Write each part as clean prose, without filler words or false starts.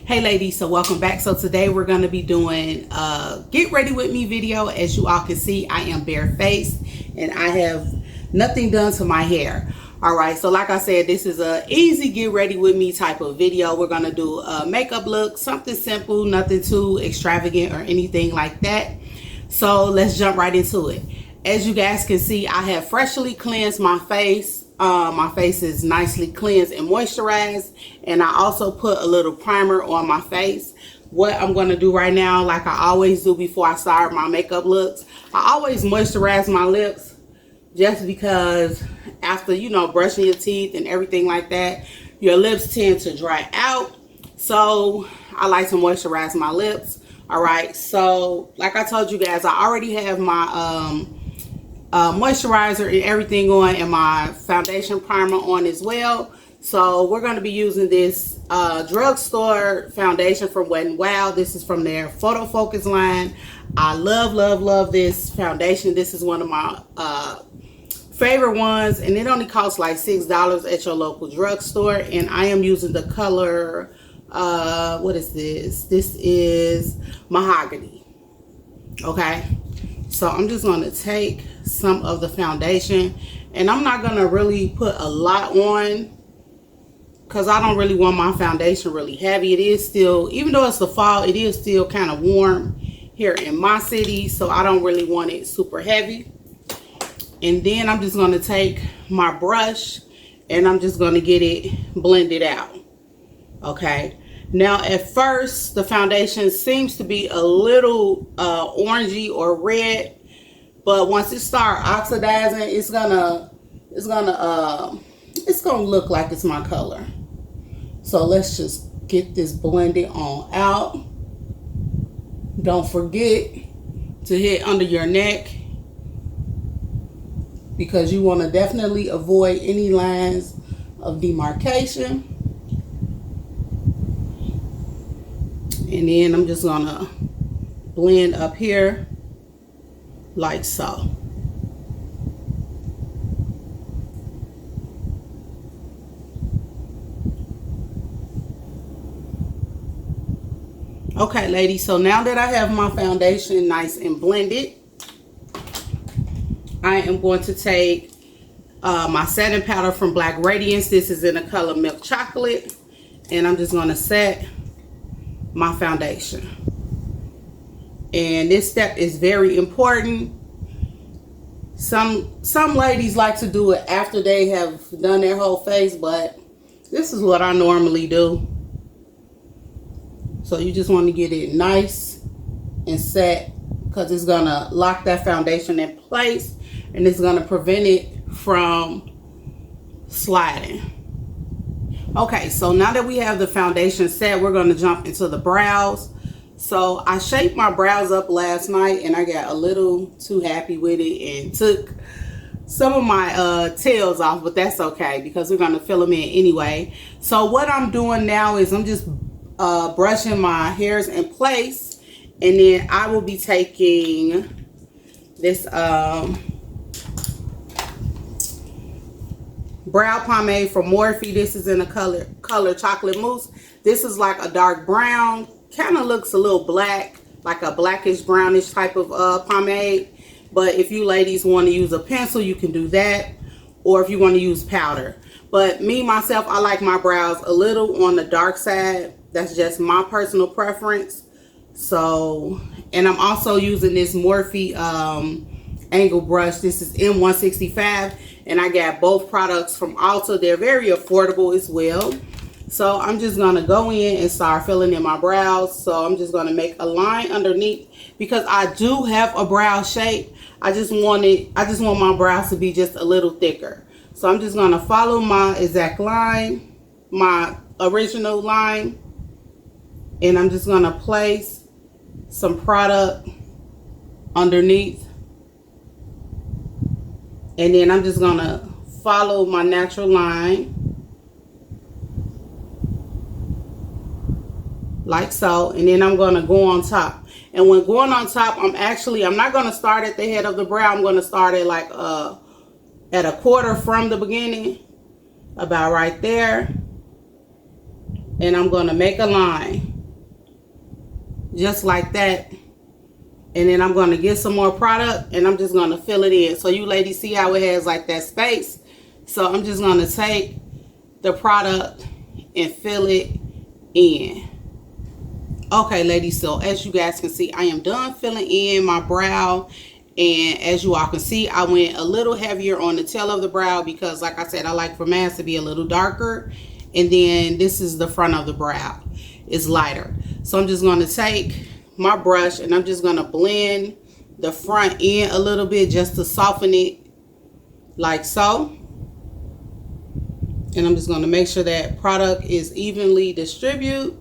Hey ladies, so welcome back. So today we're going to be doing a get ready with me video. As you all can see, I am barefaced and I have nothing done to my hair. All right, so like I said, this is a easy get ready with me type of video. We're going to do a makeup look, something simple, nothing too extravagant or anything like that. So let's jump right into it. As you guys can see, I have freshly cleansed my face. My face is nicely cleansed and moisturized, and I also put a little primer on my face. What I'm going to do right now, like I always do before I start my makeup looks, I always moisturize my lips, just because after, you know, brushing your teeth and everything like that, your lips tend to dry out. So I like to moisturize my lips. All right, so like I told you guys, I already have my moisturizer and everything on, and my foundation primer on as well. So we're going to be using this drugstore foundation from Wet n Wild. This is from their Photo Focus line. I love this foundation. This is one of my favorite ones, and it only costs like $6 at your local drugstore. And I am using the color, what is this? This is Mahogany. Okay, so I'm just going to take some of the foundation, and I'm not going to really put a lot on because I don't really want my foundation really heavy. It is still, even though it's the fall, it is still kind of warm here in my city, so I don't really want it super heavy. And then I'm just going to take my brush and I'm just going to get it blended out. Okay, now at first the foundation seems to be a little orangey or red, but once it starts oxidizing, it's gonna look like it's my color. So let's just get this blended on out. Don't forget to hit under your neck, because you want to definitely avoid any lines of demarcation. And then I'm just gonna blend up here like so. Okay ladies, so now that I have my foundation nice and blended, I am going to take my setting powder from Black Radiance. This is in the color Milk Chocolate, and I'm just going to set my foundation. And this step is very important. Some ladies like to do it after they have done their whole face, but this is what I normally do. So you just want to get it nice and set, because it's going to lock that foundation in place and it's going to prevent it from sliding. Okay, so now that we have the foundation set, we're going to jump into the brows. So I shaped my brows up last night and I got a little too happy with it and took some of my tails off, but that's okay because we're going to fill them in anyway. So what I'm doing now is I'm just brushing my hairs in place, and then I will be taking this brow pomade from Morphe. This is in the color Chocolate Mousse. This is like a dark brown, kind of looks a little black, like a blackish brownish type of pomade. But if you ladies want to use a pencil, you can do that, or if you want to use powder. But me myself, I like my brows a little on the dark side. That's just my personal preference. So, and I'm also using this Morphe angle brush. This is M165, and I got both products from Ulta. They're very affordable as well. So I'm just gonna go in and start filling in my brows. So I'm just gonna make a line underneath, because I do have a brow shape. I just want my brows to be just a little thicker. So I'm just gonna follow my exact line, my original line, and I'm just gonna place some product underneath, and then I'm just gonna follow my natural line like so, and then I'm gonna go on top. And when going on top, I'm not gonna start at the head of the brow. I'm gonna start at like at a quarter from the beginning, about right there, and I'm gonna make a line. just like that. And then I'm going to get some more product and I'm just going to fill it in. So you ladies see how it has like that space. So I'm just going to take the product and fill it in. Okay, ladies, so as you guys can see, I am done filling in my brow. And as you all can see, I went a little heavier on the tail of the brow because, like I said, I like for mask to be a little darker. And then this is the front of the brow. It's lighter. So I'm just going to take my brush and I'm just going to blend the front in a little bit just to soften it like so. And I'm just going to make sure that product is evenly distributed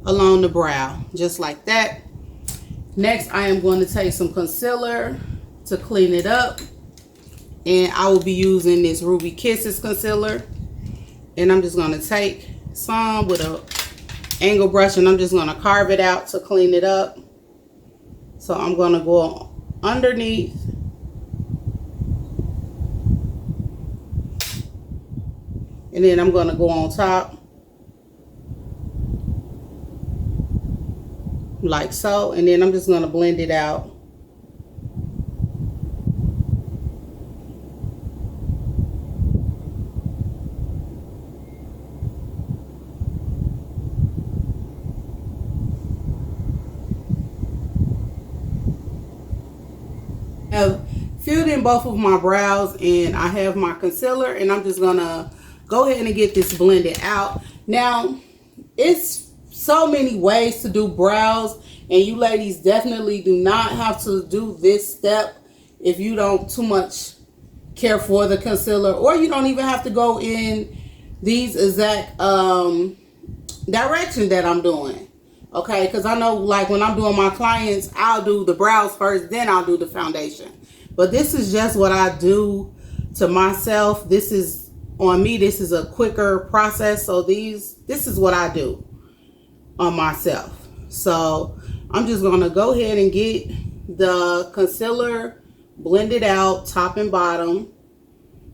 along the brow, just like that. Next, I am going to take some concealer to clean it up. And I will be using this Ruby Kisses concealer. And I'm just going to take some with a angle brush and I'm just going to carve it out to clean it up. So I'm going to go underneath. And then I'm going to go on top. Like so, and then I'm just going to blend it out. I've filled in both of my brows and I have my concealer and I'm just going to go ahead and get this blended out. Now, it's so many ways to do brows and you ladies definitely do not have to do this step if you don't too much care for the concealer, or you don't even have to go in these exact direction that I'm doing. Okay, because I know like when I'm doing my clients, I'll do the brows first, then I'll do the foundation. But this is just what I do to myself. This is on me. This is a quicker process. So this is what I do on myself. So I'm just going to go ahead and get the concealer blended out top and bottom.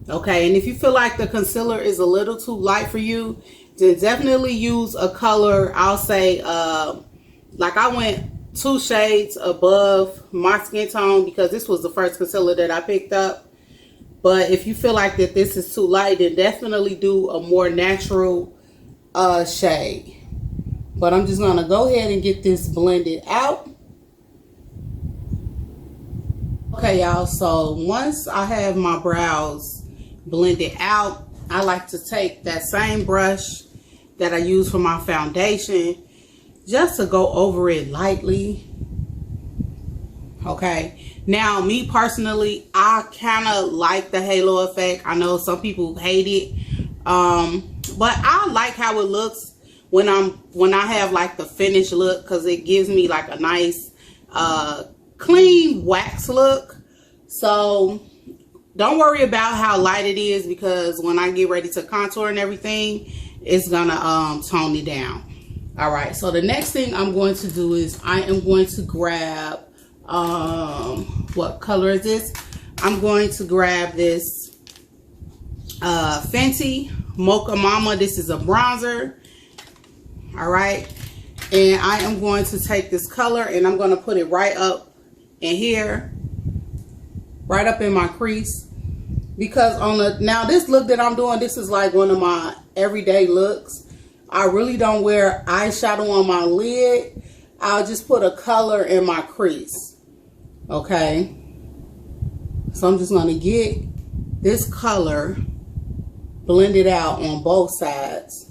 Okay, and if you feel like the concealer is a little too light for you, then definitely use a color. I'll say like I went 2 shades above my skin tone because this was the first concealer that I picked up. But if you feel like that this is too light, then definitely do a more natural shade. But I'm just going to go ahead and get this blended out. Okay, y'all, so once I have my brows blended out, I like to take that same brush that I use for my foundation just to go over it lightly. Okay, now me personally, I kind of like the halo effect. I know some people hate it, but I like how it looks when I have like the finished look, because it gives me like a nice clean wax look. So don't worry about how light it is, because when I get ready to contour and everything, it's gonna tone it down. All right, so the next thing I'm going to do is I am going to grab what color is this? I'm going to grab this Fenty Mocha Mama. This is a bronzer. All right, and I am going to take this color and I'm going to put it right up in here, right up in my crease, because on the now this look that I'm doing, this is like one of my everyday looks. I really don't wear eyeshadow on my lid. I'll just put a color in my crease. Okay, so I'm just going to get this color blended out on both sides.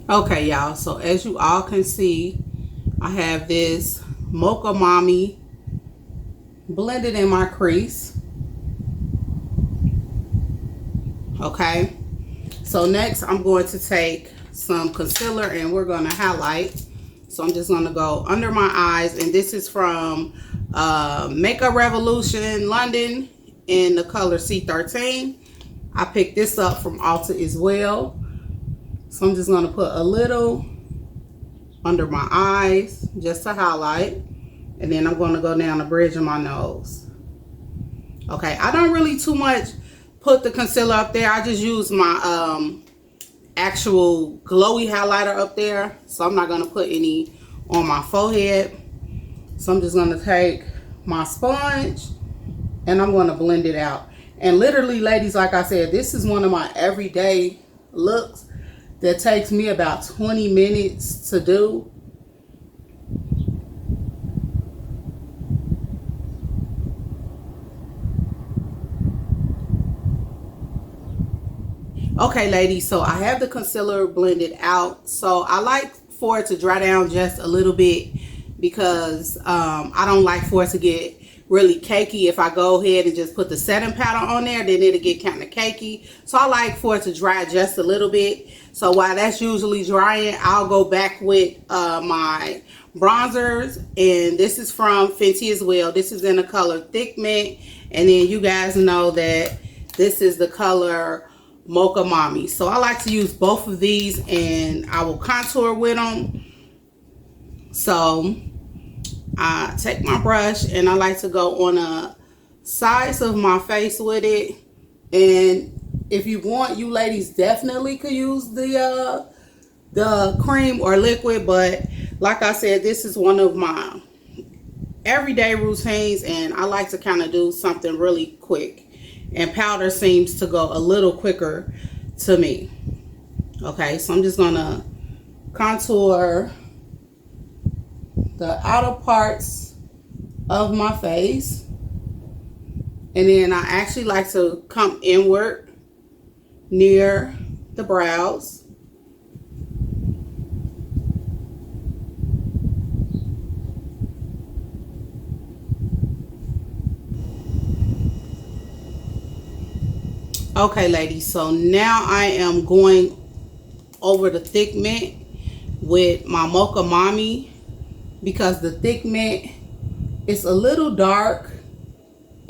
Okay, y'all, so as you all can see, I have this Mocha Mommy blended in my crease. Okay, so next I'm going to take some concealer and we're going to highlight. So I'm just going to go under my eyes, and this is from Makeup Revolution London in the color C13. I picked this up from Ulta as well. So I'm just going to put a little under my eyes just to highlight. And then I'm going to go down the bridge of my nose. Okay, I don't really too much put the concealer up there. I just use my actual glowy highlighter up there, so I'm not going to put any on my forehead. So I'm just going to take my sponge and I'm going to blend it out. And literally, ladies, like I said, this is one of my everyday looks that takes me about 20 minutes to do. Okay, ladies, so I have the concealer blended out. So I like for it to dry down just a little bit because I don't like for it to get really cakey. If I go ahead and just put the setting powder on there, then it'll get kind of cakey. So I like for it to dry just a little bit. So while that's usually drying, I'll go back with my bronzers. And this is from Fenty as well. This is in the color Thick Mint. And then you guys know that this is the color Mocha Mommy. So I like to use both of these and I will contour with them. So I take my brush and I like to go on the sides of my face with it. And if you want, you ladies definitely could use the cream or liquid, but like I said, this is one of my everyday routines and I like to kind of do something really quick. And powder seems to go a little quicker to me. Okay, so I'm just gonna contour the outer parts of my face. And then I actually like to come inward near the brows. Okay, ladies, so now I am going over the Thick Mint with my Mocha Mommy because the Thick Mint is a little dark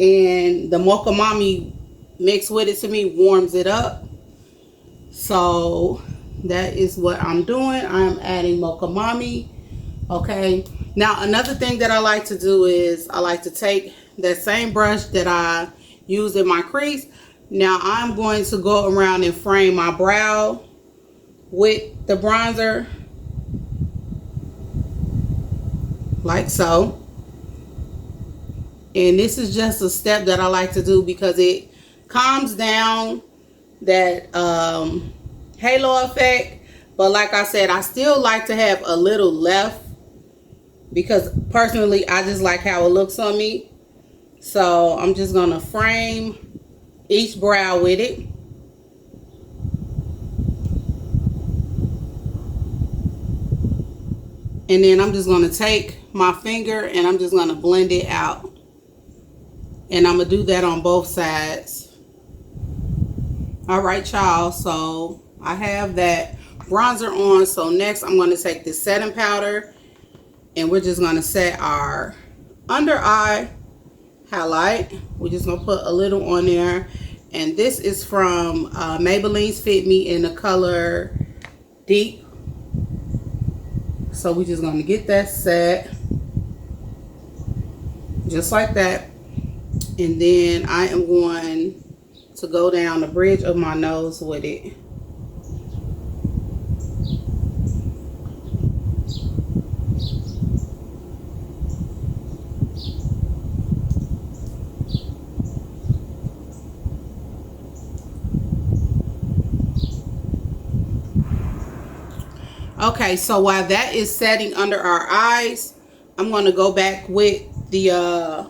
and the Mocha Mommy mixed with it to me warms it up. So that is what I'm doing. I'm adding Mocha Mommy. Okay, now another thing that I like to do is I like to take that same brush that I use in my crease. Now I'm going to go around and frame my brow with the bronzer, like so. And this is just a step that I like to do because it calms down that halo effect. But like I said, I still like to have a little left because personally I just like how it looks on me. So I'm just gonna frame each brow with it. And then I'm just going to take my finger and I'm just going to blend it out. And I'm going to do that on both sides. Alright, y'all. So I have that bronzer on. So next I'm going to take this setting powder and we're just going to set our under eye highlight. We're just going to put a little on there. And this is from Maybelline's Fit Me in the color Deep. So we're just going to get that set. Just like that. And then I am going to go down the bridge of my nose with it. Okay, so while that is setting under our eyes, I'm going to go back with the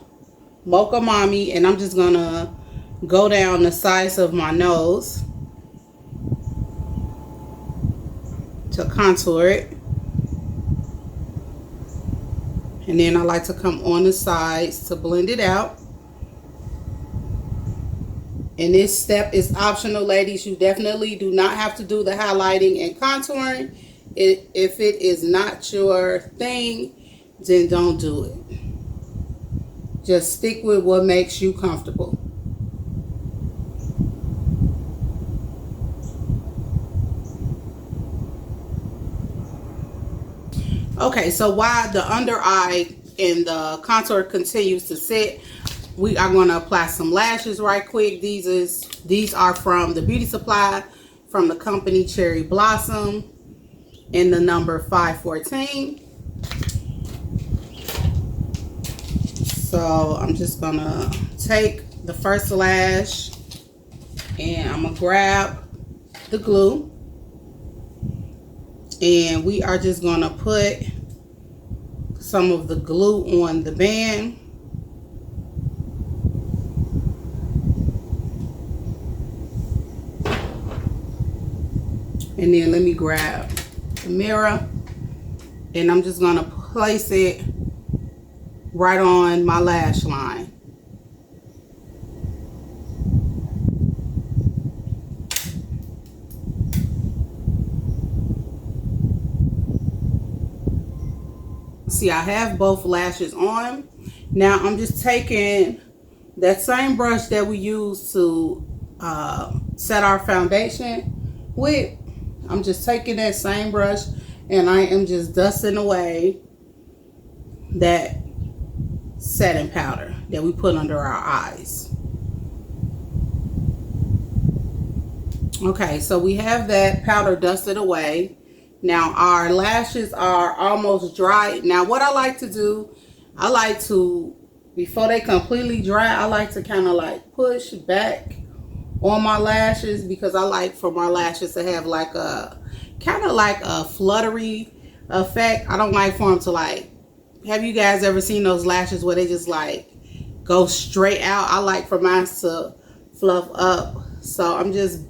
Mocha Mommy and I'm just going to go down the sides of my nose to contour it. And then I like to come on the sides to blend it out. And this step is optional, ladies. You definitely do not have to do the highlighting and contouring. If it is not your thing, then don't do it. Just stick with what makes you comfortable. Okay, so while the under eye and the contour continues to sit, we are going to apply some lashes right quick. These are from the beauty supply from the company Cherry Blossom in the number 514. So I'm just gonna take the first lash and I'm gonna grab the glue, and we are just gonna put some of the glue on the band. And then let me grab the mirror, and I'm just gonna place it right on my lash line. See, I have both lashes on. Now I'm just taking that same brush that we use to set our foundation with. I'm just taking that same brush and I am just dusting away that setting powder that we put under our eyes. Okay, so we have that powder dusted away. Now our lashes are almost dry. Now what I like to do, I like to, before they completely dry, I like to kind of like push back on my lashes, because I like for my lashes to have like a kind of like a fluttery effect. I don't like for them to like, have you guys ever seen those lashes where they just like go straight out? I like for mine to fluff up. So I'm just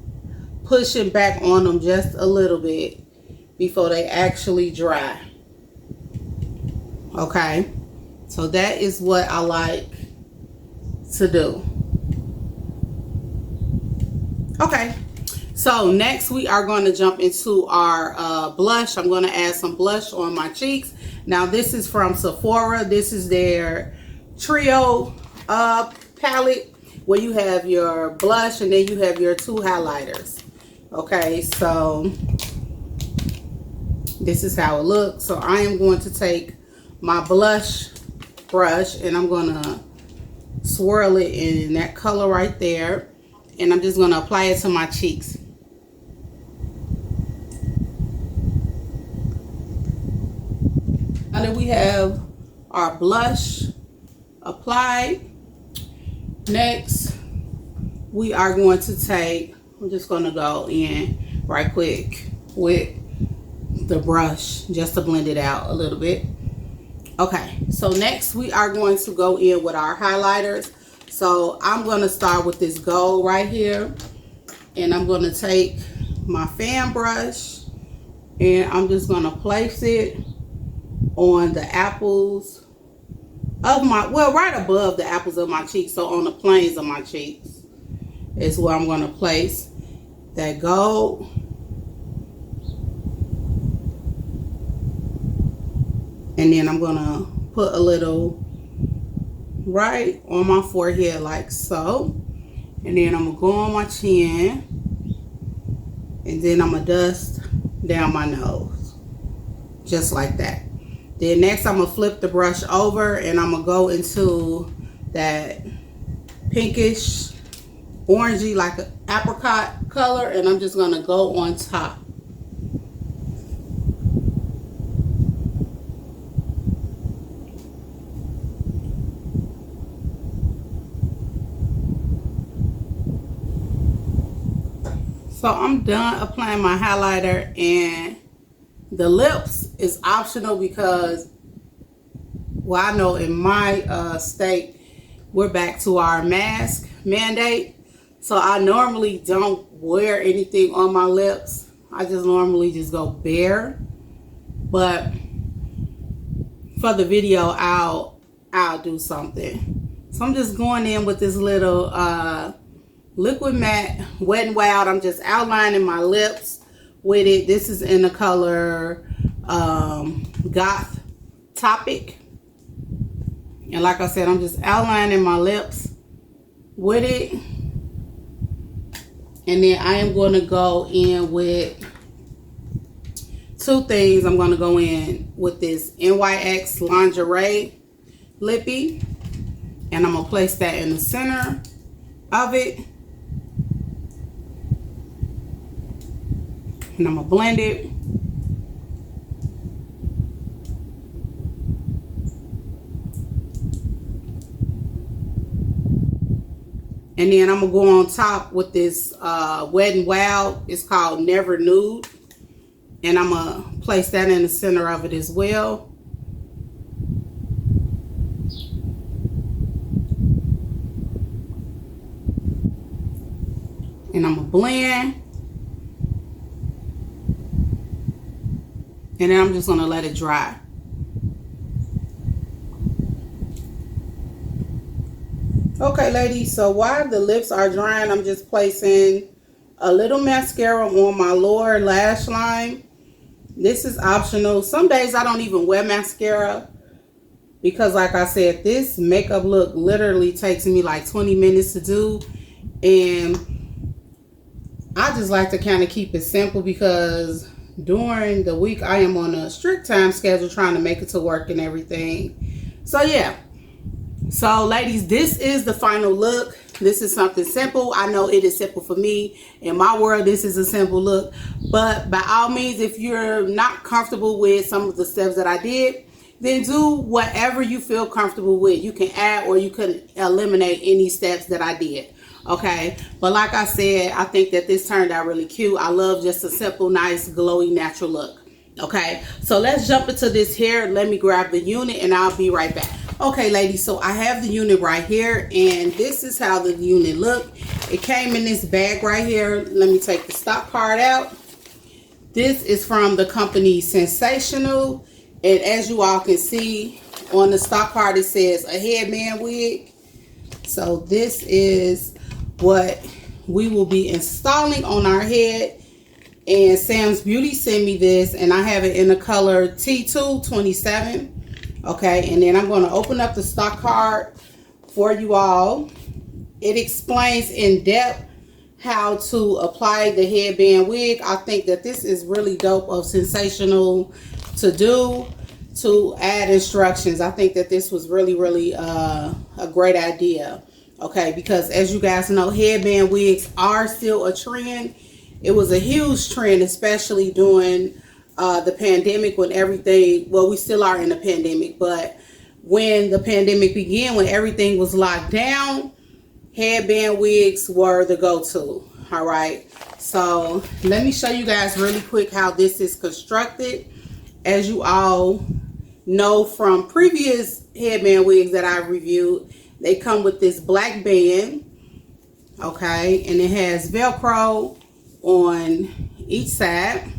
pushing back on them just a little bit before they actually dry. Okay, so that is what I like to do. Okay, so next we are going to jump into our blush. I'm going to add some blush on my cheeks. Now this is from Sephora. This is their trio palette, where you have your blush and then you have your two highlighters. Okay, so this is how it looks. So I am going to take my blush brush and I'm going to swirl it in that color right there. And I'm just going to apply it to my cheeks. Now that we have our blush applied, next we are going to take, I'm just going to go in right quick with the brush just to blend it out a little bit. Okay, so next we are going to go in with our highlighters. So I'm going to start with this gold right here, and I'm going to take my fan brush and I'm just going to place it on the apples of my, well, right above the apples of my cheeks. So on the planes of my cheeks is where I'm going to place that gold. And then I'm going to put a little right on my forehead like so. And then I'm going to go on my chin. And then I'm going to dust down my nose. Just like that. Then next I'm going to flip the brush over and I'm going to go into that pinkish, orangey, like an apricot color. And I'm just going to go on top. So I'm done applying my highlighter, and the lips is optional because, well, I know in my state, we're back to our mask mandate. So I normally don't wear anything on my lips. I just normally just go bare. But for the video, I'll do something. So I'm just going in with this little liquid matte Wet n Wild. I'm just outlining my lips with it. This is in the color Goth Topic, and like I said, I'm just outlining my lips with it. And then I am going to go in with two things. I'm going to go in with this NYX Lingerie Lippy, And I'm going to place that in the center of it. And I'm going to blend it. And then I'm going to go on top with this Wet n Wild. It's called Never Nude. And I'm going to place that in the center of it as well. And I'm going to blend. And then I'm just going to let it dry. Okay, ladies, so while the lips are drying, I'm just placing a little mascara on my lower lash line. This is optional. Some days I don't even wear mascara because, like I said, this makeup look literally takes me like 20 minutes to do. And I just like to kind of keep it simple because during the week I am on a strict time schedule trying to make it to work and everything. So yeah. So ladies, this is the final look. This is something simple. I know it is simple for me. In my world, this is a simple look. But by all means, if you're not comfortable with some of the steps that I did, then do whatever you feel comfortable with. You can add or you can eliminate any steps that I did. Okay, but like I said, I think that this turned out really cute. I love just a simple, nice, glowy, natural look. Okay, so let's jump into this hair. Let me grab the unit and I'll be right back. Okay, ladies, so I have the unit right here, and this is how the unit looked. It came in this bag right here. Let me take the stock card out. This is from the company Sensational, and as you all can see on the stock card, it says a headband wig. So this is what we will be installing on our head. And Sam's Beauty sent me this, and I have it in the color T227. Okay, and then I'm going to open up the stock card for you all. It explains in depth how to apply the headband wig. I think that this is really dope of Sensational to do, to add instructions. I think that this was really a great idea. Okay, because as you guys know, headband wigs are still a trend. It was a huge trend, especially during the pandemic, when everything, well, we still are in a pandemic, but when the pandemic began, when everything was locked down, headband wigs were the go-to. All right, so let me show you guys really quick how this is constructed. As you all know from previous headband wigs that I've reviewed, they come with this black band, okay, and it has Velcro on each side.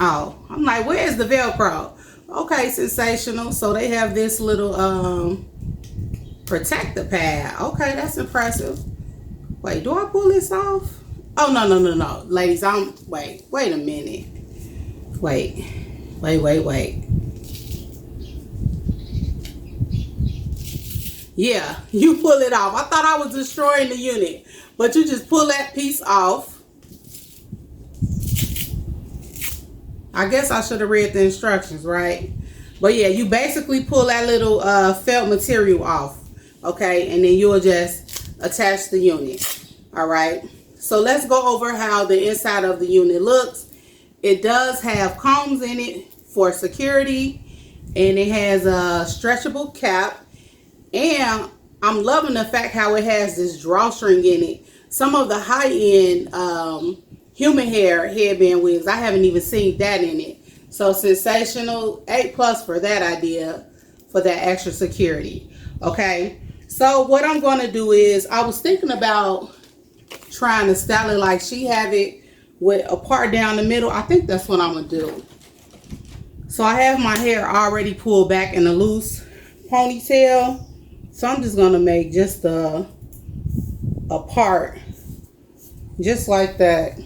Oh, I'm like, where's the Velcro? Okay, Sensational. So they have this little protector pad. Okay, that's impressive. Wait, do I pull this off? Oh, no. Ladies, wait a minute. Wait. Yeah, you pull it off. I thought I was destroying the unit, but you just pull that piece off. I guess I should have read the instructions, right? But yeah, you basically pull that little felt material off, okay? And then you'll just attach the unit, all right? So let's go over how the inside of the unit looks. It does have combs in it for security, and it has a stretchable cap. And I'm loving the fact how it has this drawstring in it. Some of the high-end human hair headband wigs, I haven't even seen that in it. So Sensational, A+ for that idea, for that extra security. Okay, so what I'm going to do is, I was thinking about trying to style it like she have it with a part down the middle. I think that's what I'm going to do. So I have my hair already pulled back in a loose ponytail. So I'm just going to make just a part just like that.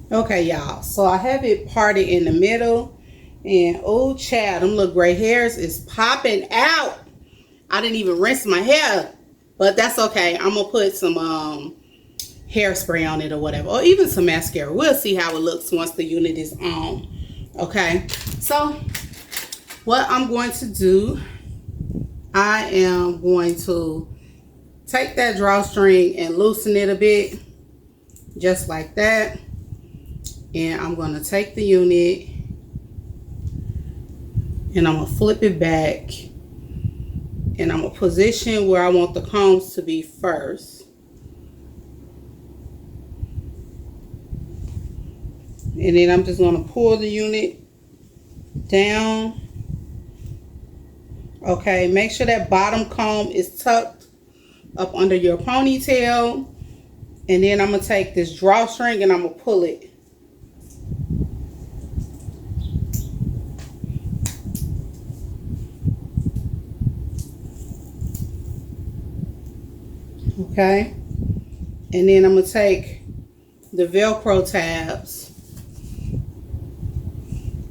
Okay, y'all, so I have it parted in the middle, And oh child, them little gray hairs is popping out. I didn't even rinse my hair, but that's okay. I'm gonna put some hairspray on it or whatever, or even some mascara. We'll see how it looks once the unit is on. Okay, so what I'm going to do, I am going to take that drawstring and loosen it a bit, just like that. And I'm going to take the unit and I'm going to flip it back, and I'm going to position where I want the combs to be first. And then I'm just going to pull the unit down. Okay, make sure that bottom comb is tucked up under your ponytail. And then I'm going to take this drawstring and I'm going to pull it. Okay, and then I'm going to take the Velcro tabs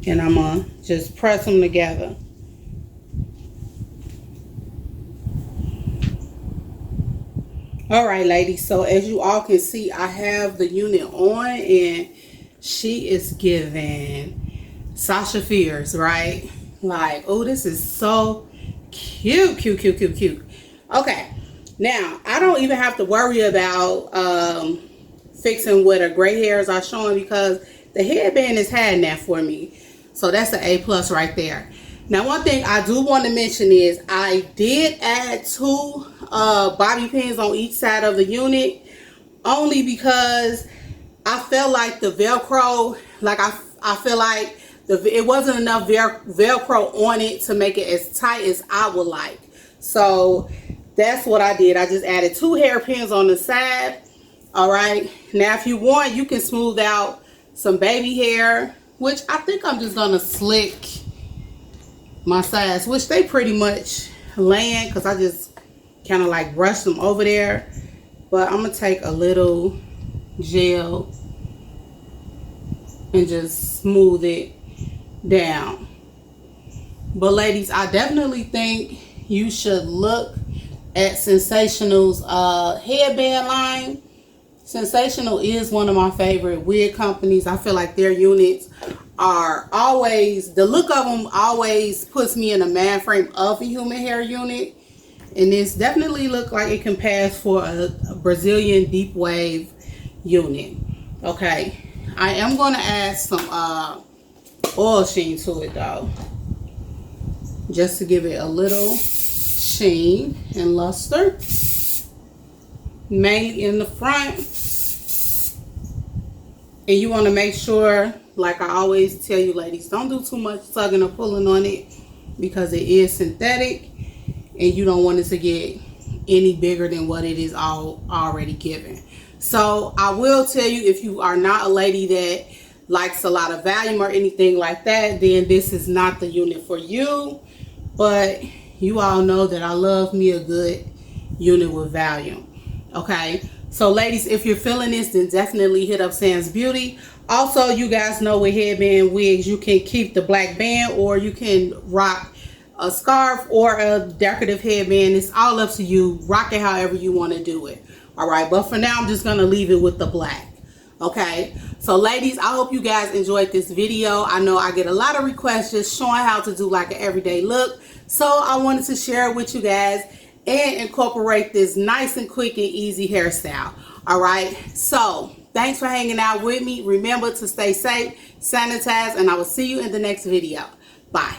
and I'm going to just press them together. All right, ladies, so as you all can see, I have the unit on and she is giving Sasha Fierce, right? Like, oh, this is so cute, cute, cute, cute, cute. Okay, now I don't even have to worry about fixing what her gray hairs are showing because the headband is hiding that for me. So that's an A+ right there. Now, one thing I do want to mention is I did add 2 bobby pins on each side of the unit, only because I felt like the Velcro, like I feel like it wasn't enough Velcro on it to make it as tight as I would like. So that's what I did. I just added 2 hairpins on the side. All right. Now, if you want, you can smooth out some baby hair, which I think I'm just going to slick my sides, which they pretty much land because I just kind of like brush them over there. But I'm going to take a little gel and just smooth it down. But ladies, I definitely think you should look at Sensational's headband line. Sensational is one of my favorite wig companies. I feel like their units are always, the look of them always puts me in a mind frame of a human hair unit. And this definitely look like it can pass for a Brazilian deep wave unit. Okay, I am going to add some oil sheen to it though, just to give it a little sheen and luster, mainly in the front. And you want to make sure, like I always tell you ladies, don't do too much tugging or pulling on it because it is synthetic and you don't want it to get any bigger than what it is already given. So I will tell you, if you are not a lady that likes a lot of volume or anything like that, then this is not the unit for you. But you all know that I love me a good unit with volume. Okay, so ladies, if you're feeling this, then definitely hit up Sam's Beauty. Also, you guys know with headband wigs, you can keep the black band or you can rock a scarf or a decorative headband. It's all up to you. Rock it however you want to do it. All right, but for now, I'm just going to leave it with the black. Okay, so ladies, I hope you guys enjoyed this video. I know I get a lot of requests just showing how to do like an everyday look. So I wanted to share it with you guys and incorporate this nice and quick and easy hairstyle. All right, so thanks for hanging out with me. Remember to stay safe, sanitize, and I will see you in the next video. Bye.